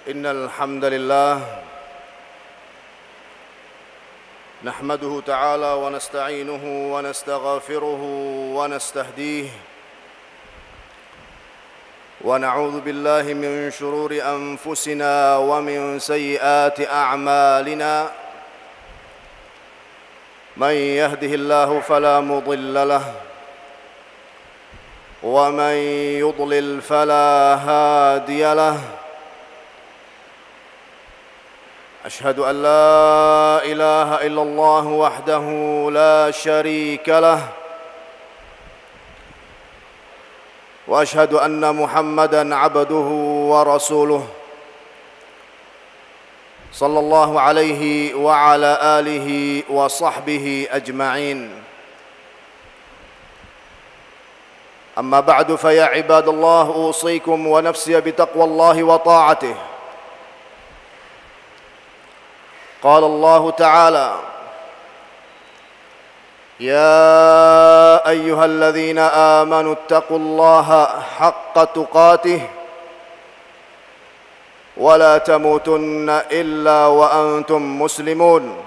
إن الحمد لله نحمده تعالى ونستعينه ونستغفره ونستهديه ونعوذ بالله من شرور أنفسنا ومن سيئات أعمالنا من يهده الله فلا مضل له ومن يضلل فلا هادي له أشهد أن لا إله إلا الله وحده لا شريك له وأشهد أن محمدًا عبده ورسوله صلى الله عليه وعلى آله وصحبه أجمعين أما بعد فيا عباد الله أوصيكم ونفسي بتقوى الله وطاعته قال الله تعالى يا أيها الذين آمنوا اتقوا الله حق تقاته ولا تموتن إلا وأنتم مسلمون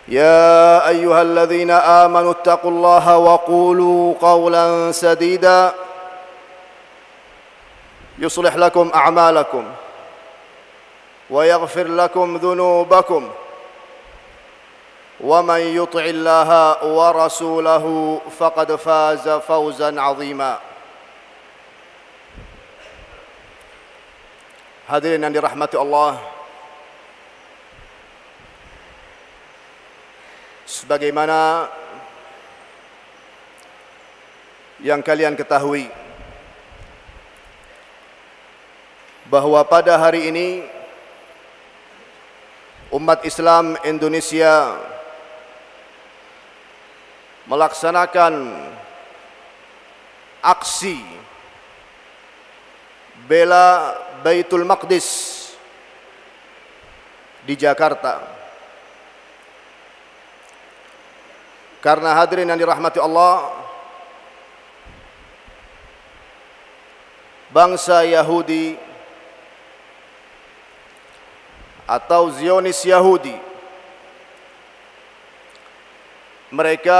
يا أيها الذين آمنوا اتقوا الله وقولوا قولا سديدا يصلح لكم أعمالكم ويغفر لكم ذنوبكم ومن يطع الله ورسوله فقد فاز فوزا عظيما. Hadirin yang dirahmati Allah, sebagaimana yang kalian ketahui bahwa pada hari ini umat Islam Indonesia melaksanakan aksi bela Baitul Maqdis di Jakarta. Karena hadirin yang dirahmati Allah, bangsa Yahudi atau Zionis Yahudi, mereka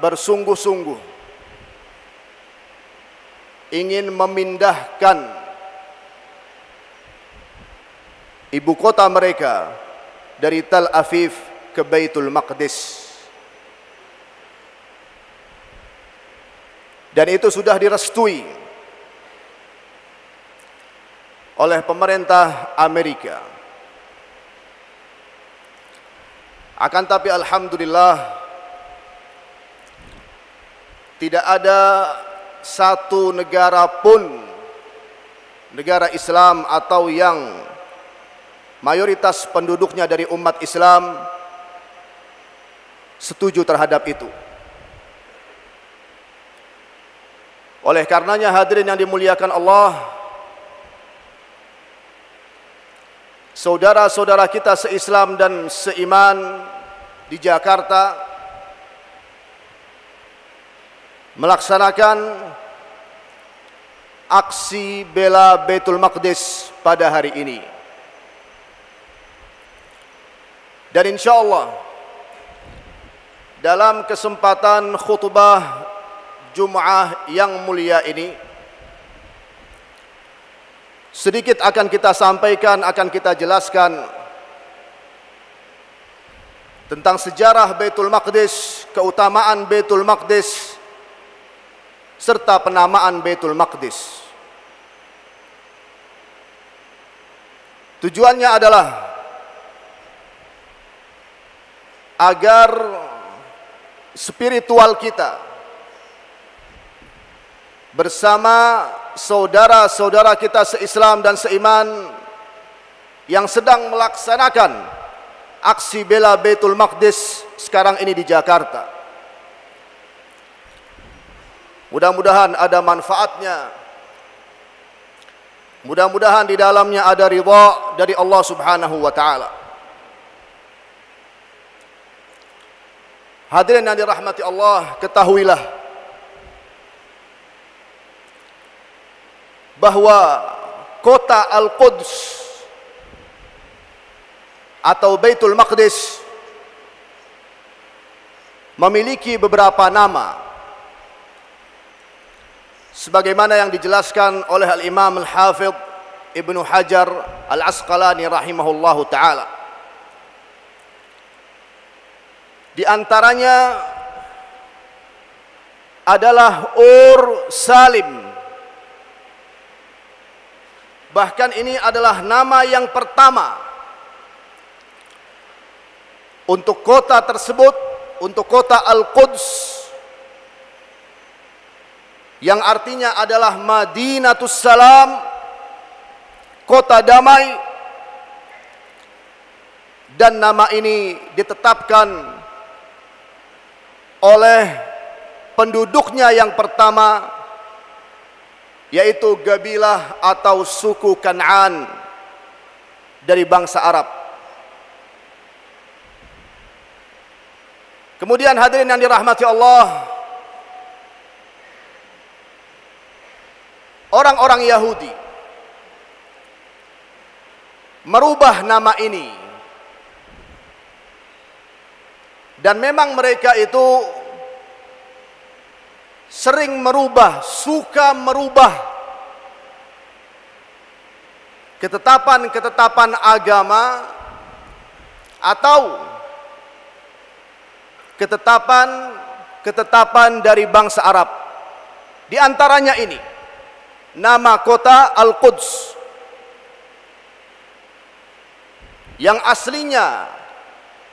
bersungguh-sungguh ingin memindahkan ibu kota mereka dari Tel Aviv ke Baitul Maqdis. Dan itu sudah direstui oleh pemerintah Amerika. Akan tapi alhamdulillah tidak ada satu negara pun, negara Islam atau yang mayoritas penduduknya dari umat Islam, setuju terhadap itu. Oleh karenanya hadirin yang dimuliakan Allah, saudara-saudara kita se-Islam dan seiman di Jakarta melaksanakan aksi bela Baitul Maqdis pada hari ini. Dan insya Allah dalam kesempatan khutbah Jum'ah yang mulia ini, sedikit akan kita sampaikan, akan kita jelaskan tentang sejarah Baitul Maqdis, keutamaan Baitul Maqdis, serta penamaan Baitul Maqdis. Tujuannya adalah agar spiritual kita bersama saudara-saudara kita se-Islam dan seiman yang sedang melaksanakan aksi bela Baitul Maqdis sekarang ini di Jakarta, mudah-mudahan ada manfaatnya, mudah-mudahan di dalamnya ada ridha dari Allah Subhanahu wa taala. Hadirin yang dirahmati Allah, ketahuilah bahwa kota Al-Quds atau Baitul Maqdis memiliki beberapa nama, sebagaimana yang dijelaskan oleh Al-Imam Al-Hafidh Ibnu Hajar Al-Asqalani rahimahullahu ta'ala. Di antaranya adalah Ur Salim. Bahkan ini adalah nama yang pertama untuk kota tersebut, untuk kota Al-Quds, yang artinya adalah Madinatus Salam, kota damai. Dan nama ini ditetapkan oleh penduduknya yang pertama, yaitu Gabilah atau suku Kan'an dari bangsa Arab. Kemudian hadirin yang dirahmati Allah, orang-orang Yahudi merubah nama ini, dan memang mereka itu sering merubah, suka merubah ketetapan-ketetapan agama atau ketetapan dari bangsa Arab. Di antaranya ini, nama kota Al-Quds yang aslinya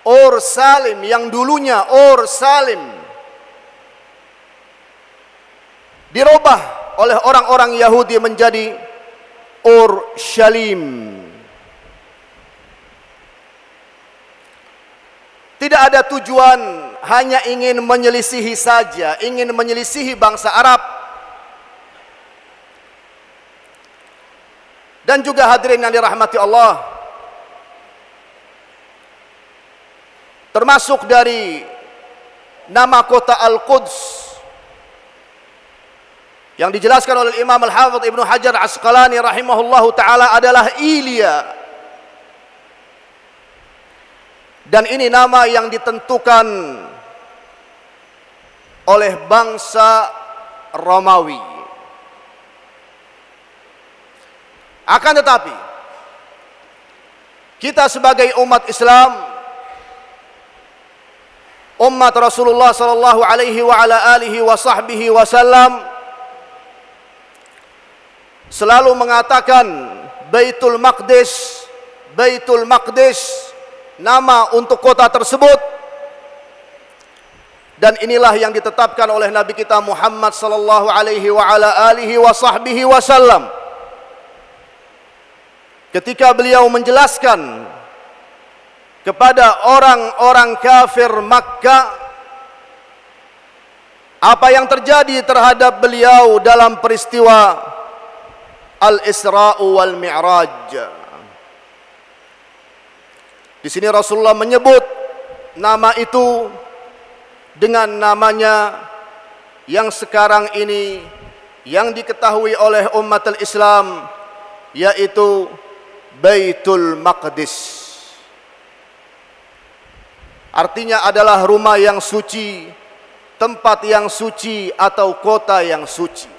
Ur Salim, yang dulunya Ur Salim, dirubah oleh orang-orang Yahudi menjadi Urshalim. Tidak ada tujuan, hanya ingin menyelisihi saja, ingin menyelisihi bangsa Arab. Dan juga hadirin yang dirahmati Allah, termasuk dari nama kota Al-Quds yang dijelaskan oleh Imam Al-Hafidh Ibnu Hajar Asqalani rahimahullahu ta'ala adalah Ilya. Dan ini nama yang ditentukan oleh bangsa Romawi. Akan tetapi, kita sebagai umat Islam, umat Rasulullah sallallahu alaihi wa ala alihi wa sahbihi wasallam, selalu mengatakan Baitul Maqdis, Baitul Maqdis, nama untuk kota tersebut. Dan inilah yang ditetapkan oleh Nabi kita Muhammad sallallahu alaihi wa ala alihi wa sahbihi wasallam ketika beliau menjelaskan kepada orang-orang kafir Makkah apa yang terjadi terhadap beliau dalam peristiwa Al-Isra'u wal Mi'raj. Di sini Rasulullah menyebut nama itu dengan namanya yang sekarang ini yang diketahui oleh umat Islam, yaitu Baitul Maqdis. Artinya adalah rumah yang suci, tempat yang suci atau kota yang suci.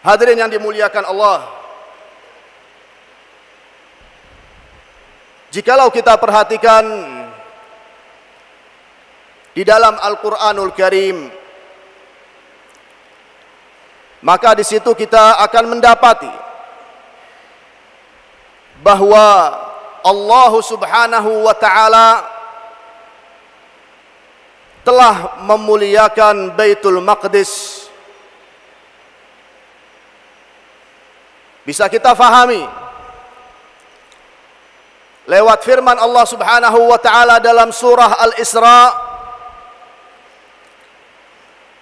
Hadirin yang dimuliakan Allah, jikalau kita perhatikan di dalam Al-Quranul Karim, maka di situ kita akan mendapati bahwa Allah Subhanahu wa ta'ala telah memuliakan Baitul Maqdis. Bisa kita fahami lewat firman Allah Subhanahu wa ta'ala dalam surah Al-Isra,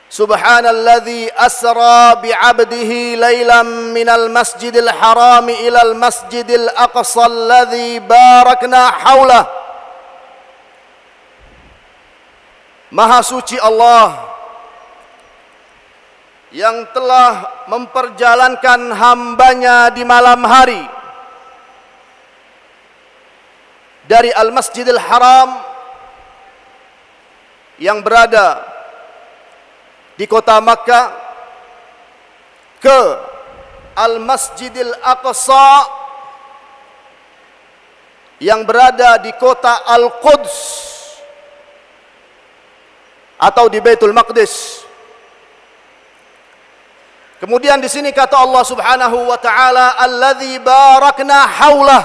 Subhanalladzi asra bi'abdihi laylan minal masjidil harami ilal masjidil aqsa alladzi barakna haulah. Maha suci Allah yang telah memperjalankan hambanya di malam hari dari Al-Masjidil Haram yang berada di kota Makkah ke Al-Masjidil Aqsa yang berada di kota Al-Quds atau di Baitul Maqdis. Kemudian di sini kata Allah Subhanahu wa taala, "Alladzi barakna haulah",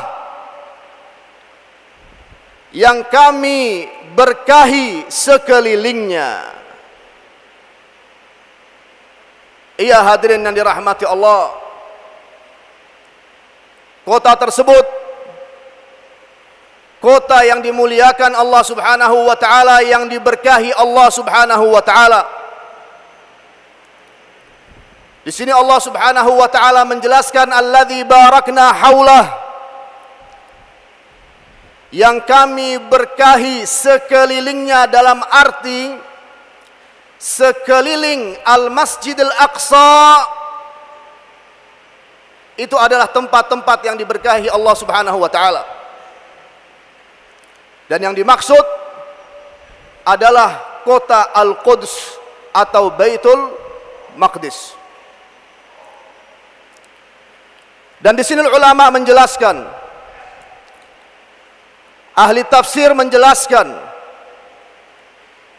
yang kami berkahi sekelilingnya. Iya hadirin yang dirahmati Allah, kota tersebut kota yang dimuliakan Allah Subhanahu wa taala, yang diberkahi Allah Subhanahu wa taala. Di sini Allah Subhanahu wa taala menjelaskan alladzi barakna haulah, yang kami berkahi sekelilingnya, dalam arti sekeliling Al-Masjidil Aqsa itu adalah tempat-tempat yang diberkahi Allah Subhanahu wa taala. Dan yang dimaksud adalah kota Al-Quds atau Baitul Maqdis. Dan di sini ulama menjelaskan, ahli tafsir menjelaskan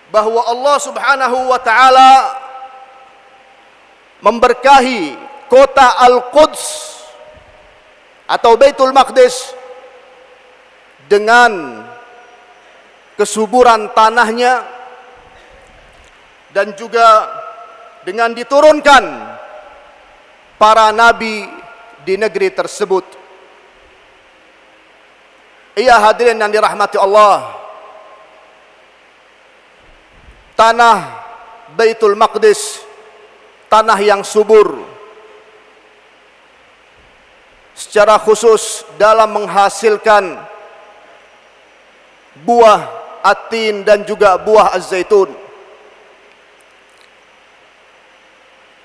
bahwa Allah Subhanahu wa taala memberkahi kota Al-Quds atau Baitul Maqdis dengan kesuburan tanahnya dan juga dengan diturunkan para nabi di negeri tersebut. Iya hadirin yang dirahmati Allah, tanah Baitul Maqdis tanah yang subur, secara khusus dalam menghasilkan buah atin dan juga buah az-zaitun.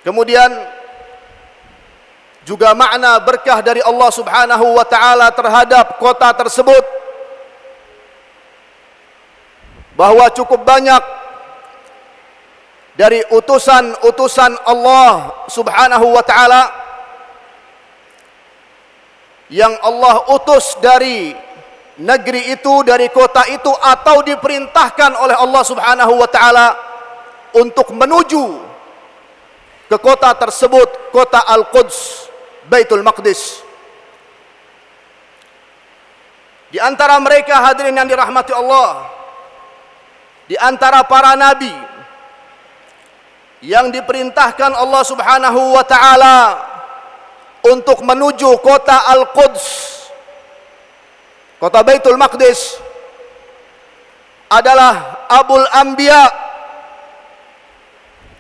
Kemudian juga makna berkah dari Allah Subhanahu wa taala terhadap kota tersebut, bahwa cukup banyak dari utusan-utusan Allah Subhanahu wa taala yang Allah utus dari negeri itu, dari kota itu, atau diperintahkan oleh Allah Subhanahu wa taala untuk menuju ke kota tersebut, kota Al-Quds, Baitul Maqdis. Di antara mereka hadirin yang dirahmati Allah, di antara para nabi yang diperintahkan Allah Subhanahu wa taala untuk menuju kota Al-Quds, kota Baitul Maqdis, adalah Abul Anbiya,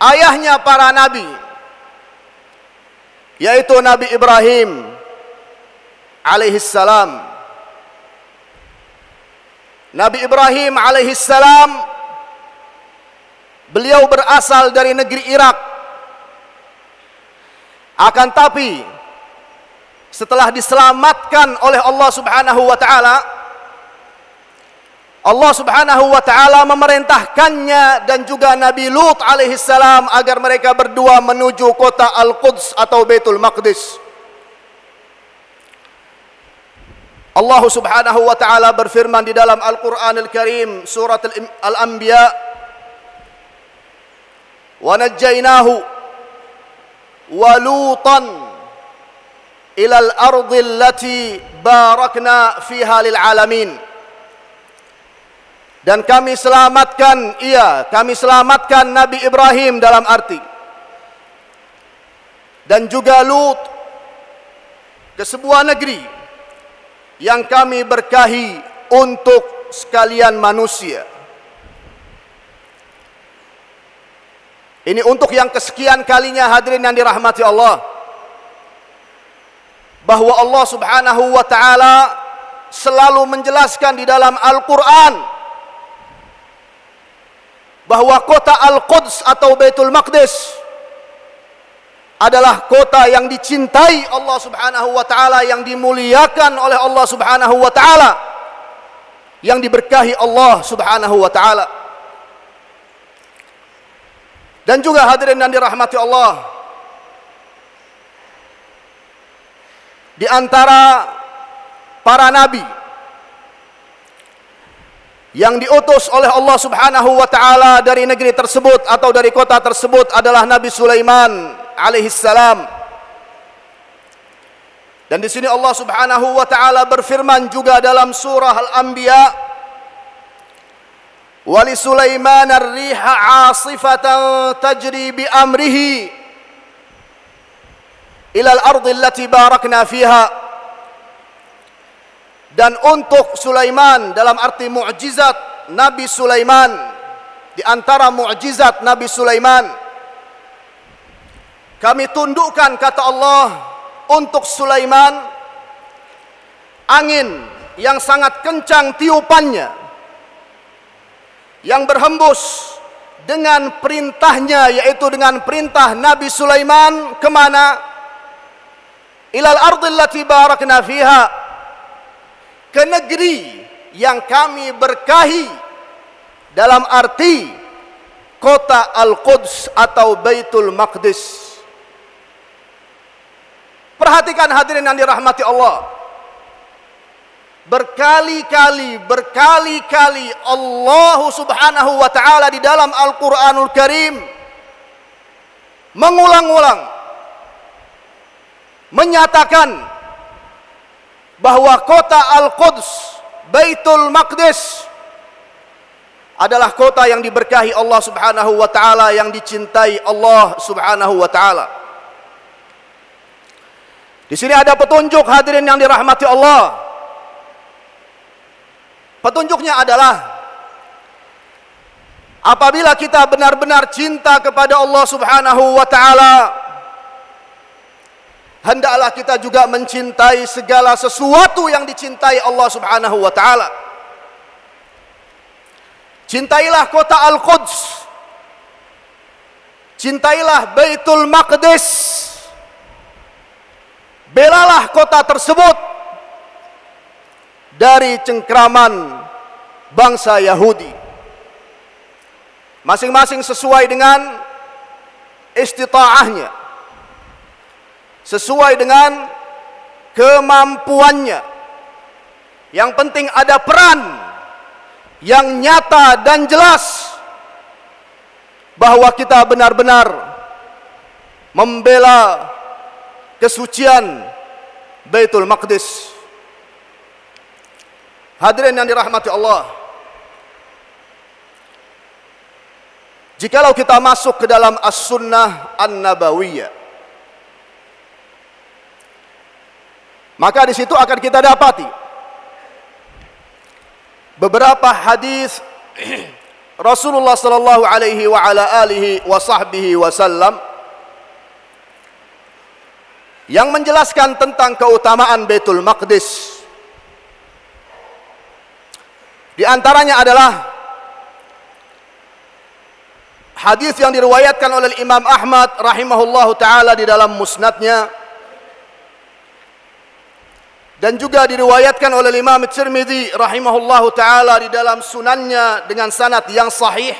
ayahnya para nabi, yaitu Nabi Ibrahim alaihissalam. Nabi Ibrahim alaihissalam, beliau berasal dari negeri Irak. Akan tapi setelah diselamatkan oleh Allah Subhanahu wa taala, Allah Subhanahu wa taala memerintahkannya dan juga Nabi Lut alaihissalam agar mereka berdua menuju kota Al-Quds atau Baitul Maqdis. Allah Subhanahu wa taala berfirman di dalam Al-Qur'anul Karim, surat Al-Anbiya, "Wa najjaynahu wa Lutan ilal ardi allati barakna fiha lil alamin." Dan kami selamatkan, kami selamatkan Nabi Ibrahim dalam arti, dan juga Lut, ke sebuah negeri yang kami berkahi untuk sekalian manusia. Ini untuk yang kesekian kalinya hadirin yang dirahmati Allah, bahwa Allah Subhanahu wa taala selalu menjelaskan di dalam Al-Qur'an bahwa kota Al-Quds atau Baitul Maqdis adalah kota yang dicintai Allah Subhanahu wa taala, yang dimuliakan oleh Allah Subhanahu wa taala, yang diberkahi Allah Subhanahu wa taala. Dan juga hadirin yang dirahmati Allah, di antara para nabi yang diutus oleh Allah Subhanahu wa taala dari negeri tersebut atau dari kota tersebut adalah Nabi Sulaiman alaihi salam. Dan di sini Allah Subhanahu wa taala berfirman juga dalam surah Al-Anbiya, "Wa li Sulaiman ar-riha 'asifatan tajri bi amrihi ila al-ardi allati barakna fiha." Dan untuk Sulaiman, dalam arti mukjizat Nabi Sulaiman, di antara mukjizat Nabi Sulaiman, kami tundukkan, kata Allah, untuk Sulaiman angin yang sangat kencang tiupannya, yang berhembus dengan perintahnya, yaitu dengan perintah Nabi Sulaiman kemana? Ilal ardil lati barakna fiha, ke negeri yang kami berkahi, dalam arti kota Al-Quds atau Baitul Maqdis. Perhatikan hadirin yang dirahmati Allah, berkali-kali Allah Subhanahu wa taala di dalam Al-Qur'anul Karim mengulang-ulang menyatakan bahwa kota Al-Quds, Baitul Maqdis, adalah kota yang diberkahi Allah Subhanahu wa taala, yang dicintai Allah Subhanahu wa taala. Di sini ada petunjuk hadirin yang dirahmati Allah. Petunjuknya adalah apabila kita benar-benar cinta kepada Allah Subhanahu wa taala, hendaklah kita juga mencintai segala sesuatu yang dicintai Allah Subhanahu wa taala. Cintailah kota Al-Quds, cintailah Baitul Maqdis, belalah kota tersebut dari cengkraman bangsa Yahudi. Masing-masing sesuai dengan istita'ahnya, sesuai dengan kemampuannya. Yang penting ada peran yang nyata dan jelas bahwa kita benar-benar membela kesucian Baitul Maqdis. Hadirin yang dirahmati Allah, jikalau kita masuk ke dalam As-Sunnah An-Nabawiyah, maka di situ akan kita dapati beberapa hadis Rasulullah sallallahu alaihi wa ala alihi wa sahbihi wasallam yang menjelaskan tentang keutamaan Baitul Maqdis. Di antaranya adalah hadis yang diriwayatkan oleh Imam Ahmad rahimahullahu taala di dalam musnadnya, dan juga diriwayatkan oleh Imam Tirmidzi rahimahullahu taala di dalam sunannya dengan sanad yang sahih.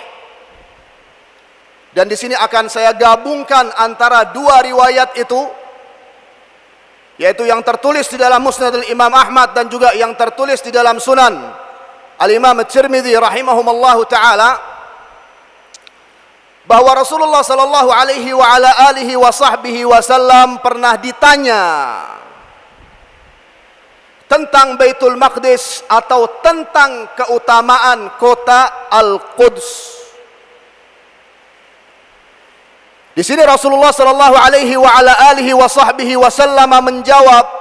Dan di sini akan saya gabungkan antara dua riwayat itu, yaitu yang tertulis di dalam Musnad Imam Ahmad dan juga yang tertulis di dalam Sunan Al-Imam Tirmidzi rahimahumullahu taala, bahwa Rasulullah sallallahu alaihi wa ala alihi wa sahbihi wasallam pernah ditanya tentang Baitul Maqdis atau tentang keutamaan kota Al-Quds. Di sini Rasulullah sallallahu alaihi wa ala alihi wa sahbihi wasallam menjawab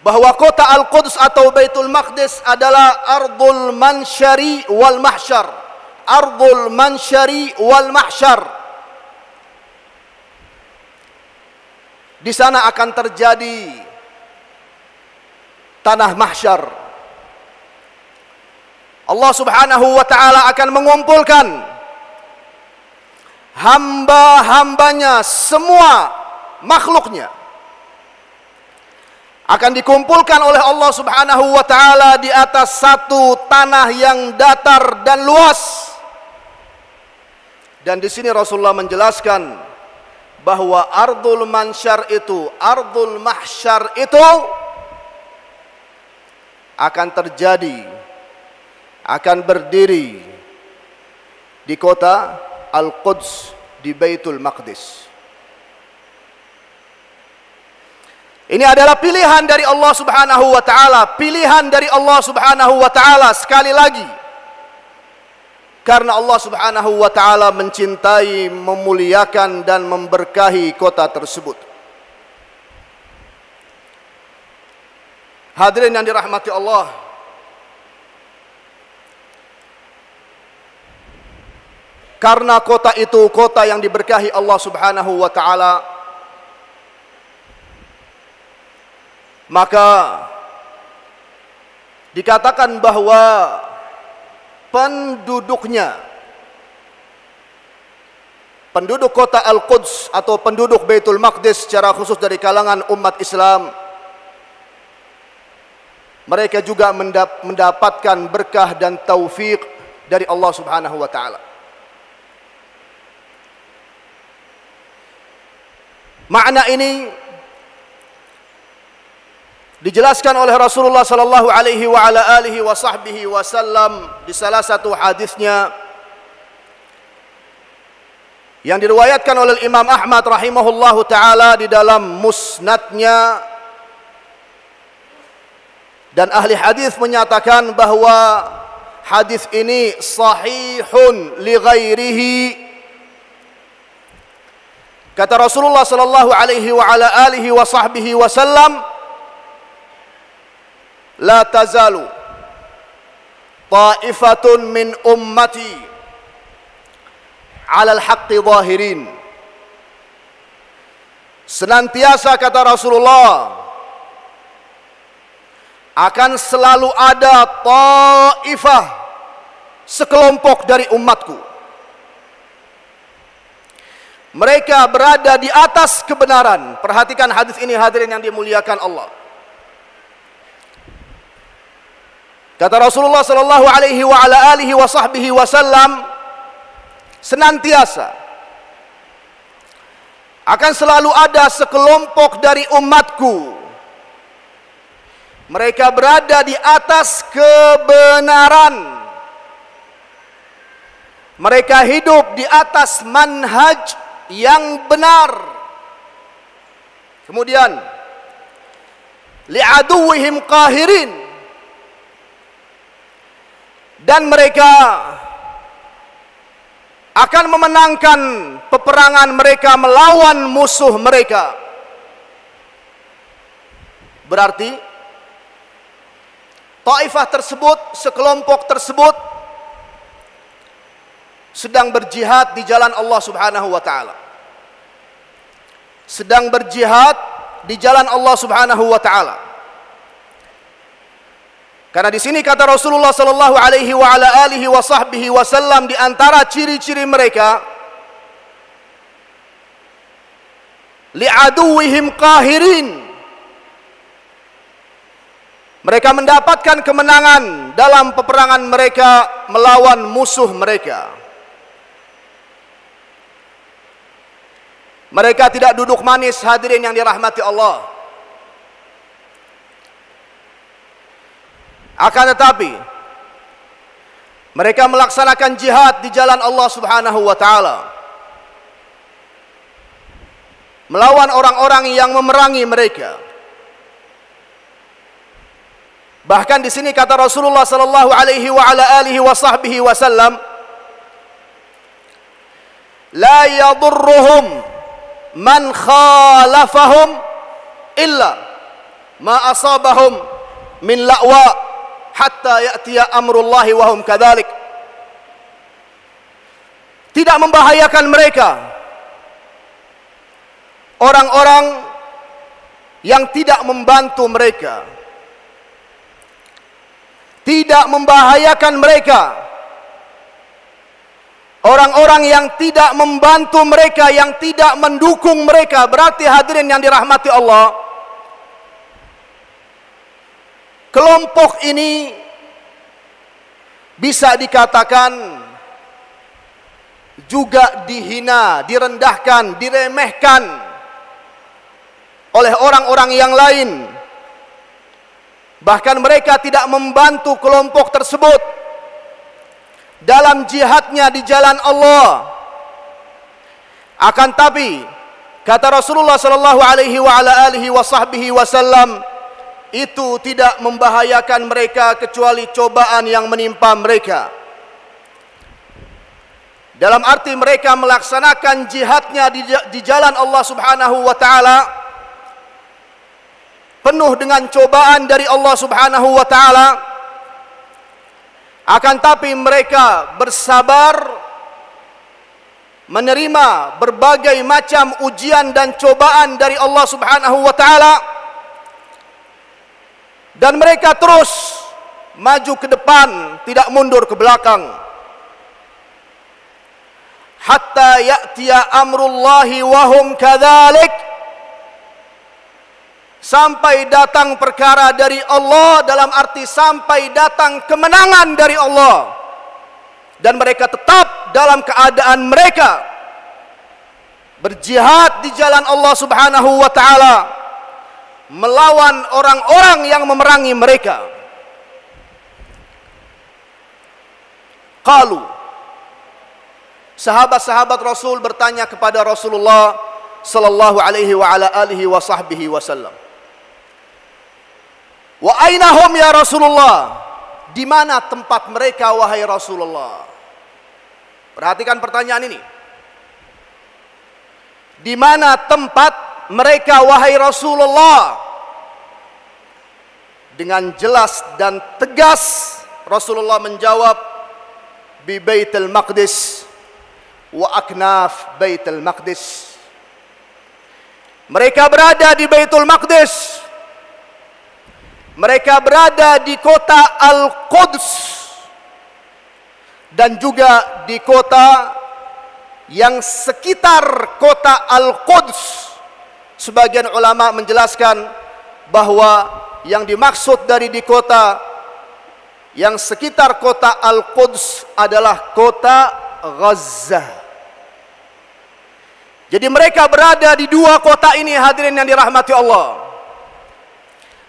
bahwa kota Al-Quds atau Baitul Maqdis adalah ardul mansyari wal mahsyar. Ardul mansyari wal mahsyar. Di sana akan terjadi tanah mahsyar. Allah Subhanahu wa taala akan mengumpulkan hamba-hambanya, semua makhluknya akan dikumpulkan oleh Allah Subhanahu wa taala di atas satu tanah yang datar dan luas. Dan di sini Rasulullah menjelaskan bahwa ardul mansyar itu, ardul mahsyar itu akan terjadi, akan berdiri di kota Al-Quds, di Baitul Maqdis. Ini adalah pilihan dari Allah Subhanahu wa taala, pilihan dari Allah Subhanahu wa taala sekali lagi. Karena Allah Subhanahu wa taala mencintai, memuliakan dan memberkahi kota tersebut. Hadirin yang dirahmati Allah, karena kota itu kota yang diberkahi Allah Subhanahu wa taala, maka dikatakan bahwa penduduknya, penduduk kota Al-Quds atau penduduk Baitul Maqdis secara khusus dari kalangan umat Islam, mereka juga mendapatkan berkah dan taufik dari Allah Subhanahu wa taala. Makna ini dijelaskan oleh Rasulullah sallallahu alaihi wa ala alihi wa sahbihi wasallam di salah satu hadisnya yang diriwayatkan oleh Imam Ahmad rahimahullahu taala di dalam musnadnya, dan ahli hadis menyatakan bahwa hadis ini sahihun li ghairihi. Kata Rasulullah sallallahu alaihi wa ala alihi wa sahbihi wasallam, la tazalu ta'ifatun min ummati 'ala al-haqqi zahirin. Senantiasa, kata Rasulullah, akan selalu ada ta'ifah, sekelompok dari umatku, mereka berada di atas kebenaran. Perhatikan hadis ini, hadirin yang dimuliakan Allah. Kata Rasulullah sallallahu alaihi wa ala alihi wa sahbihi wasallam, senantiasa akan selalu ada sekelompok dari umatku, mereka berada di atas kebenaran, mereka hidup di atas manhaj yang benar. Kemudian li'aduwihim qahirin, dan mereka akan memenangkan peperangan mereka melawan musuh mereka. Berarti taifah tersebut, sekelompok tersebut sedang berjihad di jalan Allah Subhanahu wa taala. Sedang berjihad di jalan Allah Subhanahu wa taala. Karena di sini kata Rasulullah sallallahu alaihi wa ala alihi wa sahbihi wasallam, di antara ciri-ciri mereka, li'aduwihim qahirin, mereka mendapatkan kemenangan dalam peperangan mereka melawan musuh mereka. Mereka tidak duduk manis, hadirin yang dirahmati Allah. Akan tetapi mereka melaksanakan jihad di jalan Allah Subhanahu wa taala, melawan orang-orang yang memerangi mereka. Bahkan di sini kata Rasulullah sallallahu alaihi wa ala alihi wa sahbihi wasallam, la yadurruhum man khalafahum illa ma asabahum min la'wa hatta ya'tiya amrullahi wa hum kadzalik. Tidak membahayakan mereka orang-orang yang tidak membantu mereka, tidak membahayakan mereka orang-orang yang tidak membantu mereka, yang tidak mendukung mereka. Berarti hadirin yang dirahmati Allah, kelompok ini bisa dikatakan juga dihina, direndahkan, diremehkan oleh orang-orang yang lain. Bahkan mereka tidak membantu kelompok tersebut dalam jihadnya di jalan Allah. Akan tapi kata Rasulullah sallallahu alaihi wa ala alihi wa sahbihi wasallam, itu tidak membahayakan mereka kecuali cobaan yang menimpa mereka. Dalam arti mereka melaksanakan jihadnya di jalan Allah Subhanahu wa taala penuh dengan cobaan dari Allah Subhanahu wa taala. Akan tapi mereka bersabar menerima berbagai macam ujian dan cobaan dari Allah Subhanahu wa taala, dan mereka terus maju ke depan, tidak mundur ke belakang. Hatta ya'tiya amrullahi wahum kadzalik, sampai datang perkara dari Allah, dalam arti sampai datang kemenangan dari Allah, dan mereka tetap dalam keadaan mereka berjihad di jalan Allah Subhanahu wa taala melawan orang-orang yang memerangi mereka. Qalu, sahabat-sahabat Rasul bertanya kepada Rasulullah sallallahu alaihi wa ala alihi wa sahbihi wasallam, wa aina hum ya Rasulullah? Di mana tempat mereka wahai Rasulullah? Perhatikan pertanyaan ini. Di mana tempat mereka wahai Rasulullah? Dengan jelas dan tegas Rasulullah menjawab, bi Baitul Maqdis wa aknaf Baitul Maqdis. Mereka berada di Baitul Maqdis. Mereka berada di kota Al-Quds, dan juga di kota yang sekitar kota Al-Quds. Sebagian ulama menjelaskan bahwa yang dimaksud dari di kota yang sekitar kota Al-Quds adalah kota Gaza. Jadi mereka berada di dua kota ini, hadirin yang dirahmati Allah.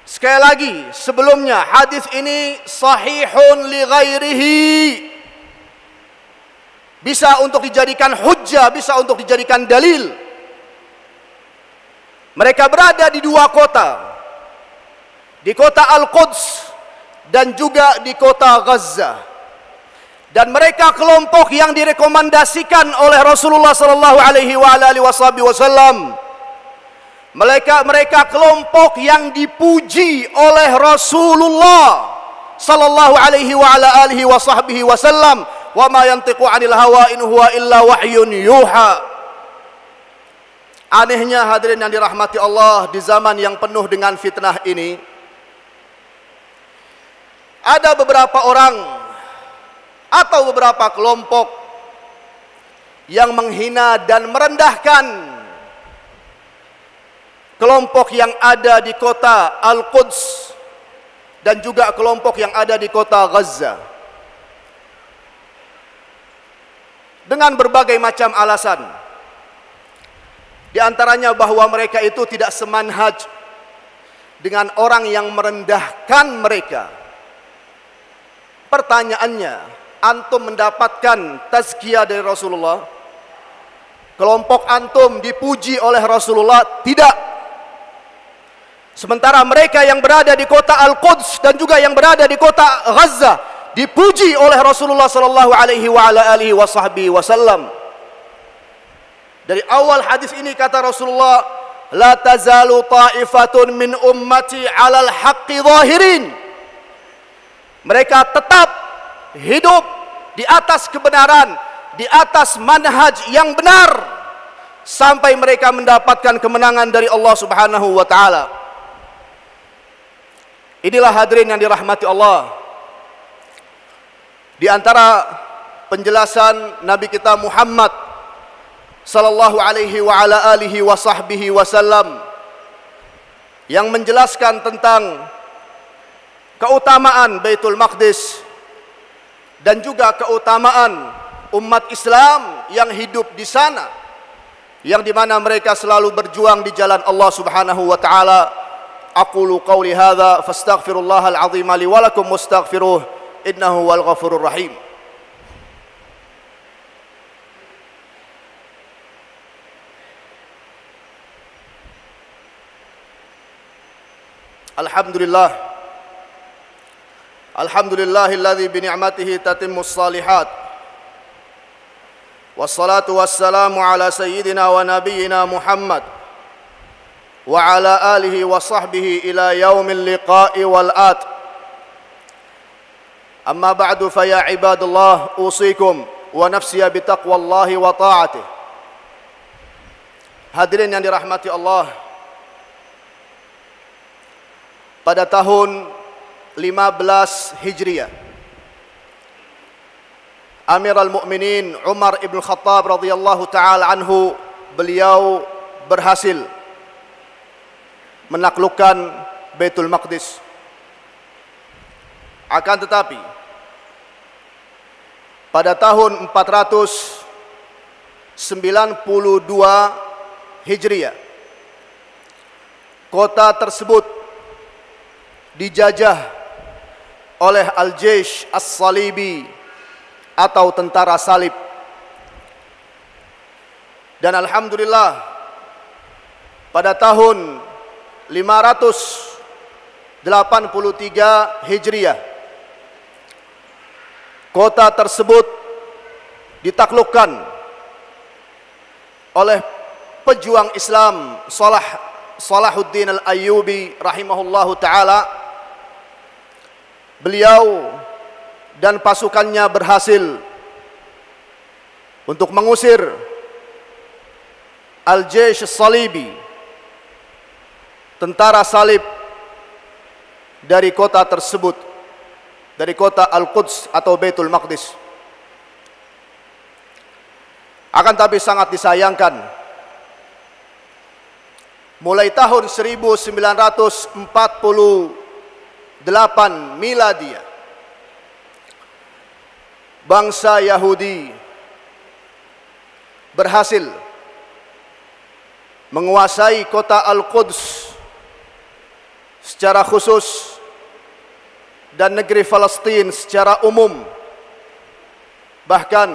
Sekali lagi, sebelumnya hadis ini sahihun li ghairihi, bisa untuk dijadikan hujjah, bisa untuk dijadikan dalil. Mereka berada di dua kota, di kota Al-Quds dan juga di kota Gaza. Dan mereka kelompok yang direkomendasikan oleh Rasulullah sallallahu alaihi wasallam. Mereka kelompok yang dipuji oleh Rasulullah sallallahu alaihi wasallam. Wa ma yantiqu 'anil hawa in huwa illa wahyun yuha. Anehnya hadirin yang dirahmati Allah, di zaman yang penuh dengan fitnah ini, ada beberapa orang atau beberapa kelompok yang menghina dan merendahkan kelompok yang ada di kota Al-Quds dan juga kelompok yang ada di kota Gaza dengan berbagai macam alasan. Di antaranya bahwa mereka itu tidak semanhaj dengan orang yang merendahkan mereka. Pertanyaannya, antum mendapatkan tazkiyah dari Rasulullah? Kelompok antum dipuji oleh Rasulullah? Tidak. Sementara mereka yang berada di kota Al-Quds dan juga yang berada di kota Gaza dipuji oleh Rasulullah sallallahu alaihi wasallam. Dari awal hadis ini kata Rasulullah, la tazalu ta'ifatun min ummati 'alal haqqi zahirin. Mereka tetap hidup di atas kebenaran, di atas manhaj yang benar, sampai mereka mendapatkan kemenangan dari Allah Subhanahu wa taala. Inilah hadirin yang dirahmati Allah, di antara penjelasan Nabi kita Muhammad sallallahu alaihi wa ala alihi wa sahbihi wasallam yang menjelaskan tentang keutamaan Baitul Maqdis dan juga keutamaan umat Islam yang hidup di sana, yang dimana mereka selalu berjuang di jalan Allah Subhanahu wa taala. Aqulu qawli hadza fastaghfirullahal azim li wa lakum wastaghfiruh innahu wal ghafurur rahim. Alhamdulillah, alhamdulillahilladzi bi ni'matihi tatimmus shalihat. Wassalatu wassalamu ala sayyidina wa nabiyyina Muhammad wa ala alihi wa sahbihi ila yaumil liqa'i wal at. Amma ba'du fa ya ibadallah, usikum wa nafsiya bi taqwallahi wa ta'atih. Hadirin yang dirahmati Allah, pada tahun 15 Hijriah, Amirul Mukminin Umar ibn Khattab radhiyallahu taala anhu, beliau berhasil menaklukkan Baitul Maqdis. Akan tetapi pada tahun 492 Hijriah, kota tersebut dijajah oleh Al-Jaish As-Salibi atau tentara salib. Dan alhamdulillah pada tahun 583 Hijriah, kota tersebut ditaklukkan oleh pejuang Islam Salahuddin Al-Ayyubi rahimahullahu taala. Beliau dan pasukannya berhasil untuk mengusir Al-Jaish As-Salibi, tentara salib, dari kota tersebut, dari kota Al-Quds atau Baitul Maqdis. Akan tapi sangat disayangkan, mulai tahun 1948 Miladiyah, bangsa Yahudi berhasil menguasai kota Al-Quds secara khusus dan negeri Palestina secara umum. Bahkan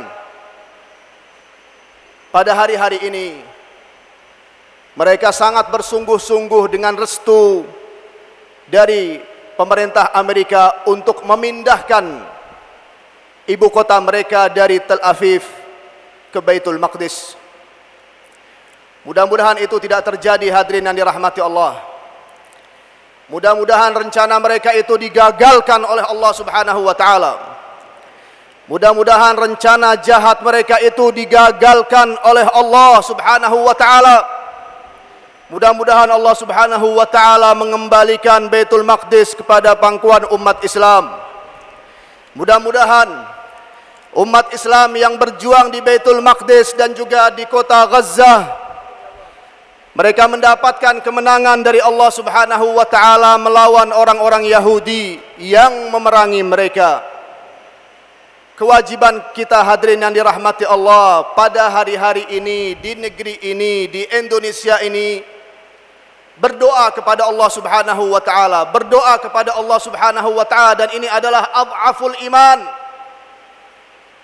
pada hari-hari ini mereka sangat bersungguh-sungguh dengan restu dari pemerintah Amerika untuk memindahkan ibu kota mereka dari Tel Aviv ke Baitul Maqdis. Mudah-mudahan itu tidak terjadi, hadirin yang dirahmati Allah. Mudah-mudahan rencana mereka itu digagalkan oleh Allah Subhanahu wa taala. Mudah-mudahan rencana jahat mereka itu digagalkan oleh Allah Subhanahu wa taala. Mudah-mudahan Allah Subhanahu wa taala mengembalikan Baitul Maqdis kepada pangkuan umat Islam. Mudah-mudahan umat Islam yang berjuang di Baitul Maqdis dan juga di kota Gaza, mereka mendapatkan kemenangan dari Allah Subhanahu wa taala melawan orang-orang Yahudi yang memerangi mereka. Kewajiban kita, hadirin yang dirahmati Allah, pada hari-hari ini, di negeri ini, di Indonesia ini, berdoa kepada Allah Subhanahu wa taala, berdoa kepada Allah Subhanahu wa taala, dan ini adalah adhaful iman.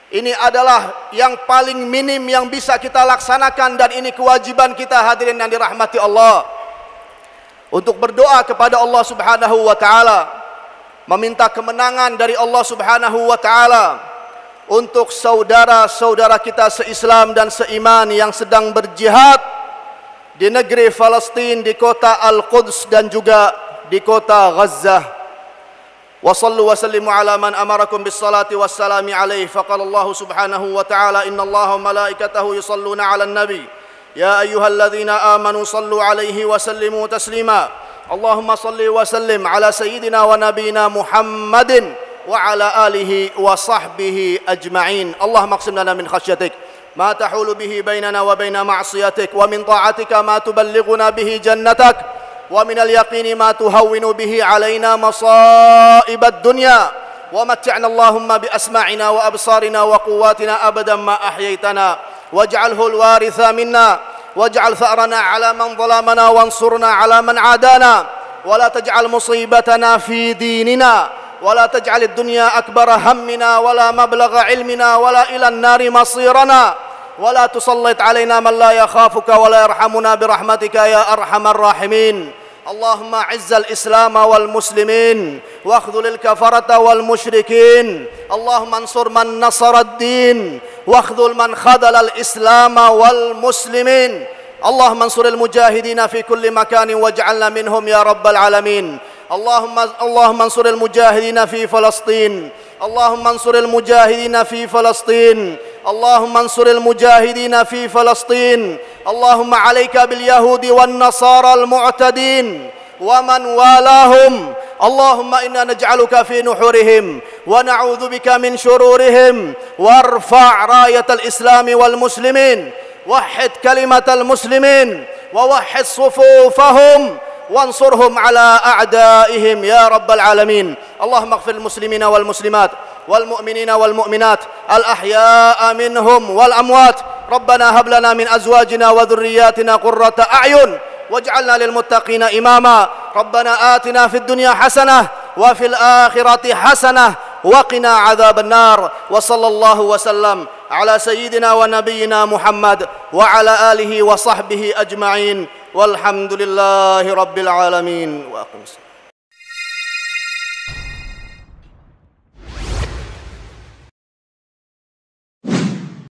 Ini adalah yang paling minim yang bisa kita laksanakan, dan ini kewajiban kita, hadirin yang dirahmati Allah, untuk berdoa kepada Allah Subhanahu wa taala, meminta kemenangan dari Allah Subhanahu wa taala untuk saudara-saudara kita se-Islam dan seiman yang sedang berjihad di negeri Palestina, di kota Al-Quds dan juga di kota Gaza. Wa sallu wa sallimu ala man amarakum bis salati was salami alaihi. Faqala Allah Subhanahu wa ta'ala, inna Allaha wa malaikatahu yusalluna 'alan nabi ya ayyuhalladzina amanu sallu alaihi wa sallimu taslima. Allahumma salli wa sallim ala sayyidina wa nabiyina Muhammadin وعلى آله وصحبه أجمعين. اللهم اقسم لنا من خشيتك ما تحول به بيننا وبين معصيتك، ومن طاعتك ما تبلغنا به جنتك، ومن اليقين ما تهون به علينا مصائب الدنيا، ومتعنا اللهم بأسماعنا وأبصارنا وقواتنا أبدا ما أحييتنا، واجعله الوارث منا، واجعل ثأرنا على من ظلمنا، وانصرنا على من عادانا، ولا تجعل مصيبتنا في ديننا، ولا تجعل الدنيا أكبر همنا ولا مبلغ علمنا ولا إلى النار مصيرنا، ولا تسلط علينا من لا يخافك ولا يرحمنا برحمتك يا أرحم الراحمين. اللهم أعز الإسلام والمسلمين، واخذل الكفرة والمشركين. اللهم انصر من نصر الدين، واخذل من خذل الإسلام والمسلمين. اللهم انصر المجاهدين في كل مكان واجعلنا منهم يا رب العالمين. اللهم انصر المجاهدين في فلسطين، اللهم انصر المجاهدين في فلسطين، اللهم انصر المجاهدين في فلسطين. اللهم عليك باليهود والنصارى المعتدين ومن والاهم. اللهم إنا نجعلك في نحورهم ونعوذ بك من شرورهم. وارفع راية الإسلام والمسلمين، وحد كلمة المسلمين، ووحد صفوفهم، وانصرهم على أعدائهم يا رب العالمين. اللهم اغفر للمسلمين والمسلمات والمؤمنين والمؤمنات الأحياء منهم والأموات. ربنا هب لنا من أزواجنا وذرياتنا قرة أعين واجعلنا للمتقين إماما. ربنا آتنا في الدنيا حسنة وفي الآخرة حسنة وقنا عذاب النار. وصلى الله وسلم على سيدنا ونبينا محمد وعلى آله وصحبه أجمعين، والحمد لله رب العالمين. وأقم الصلاة.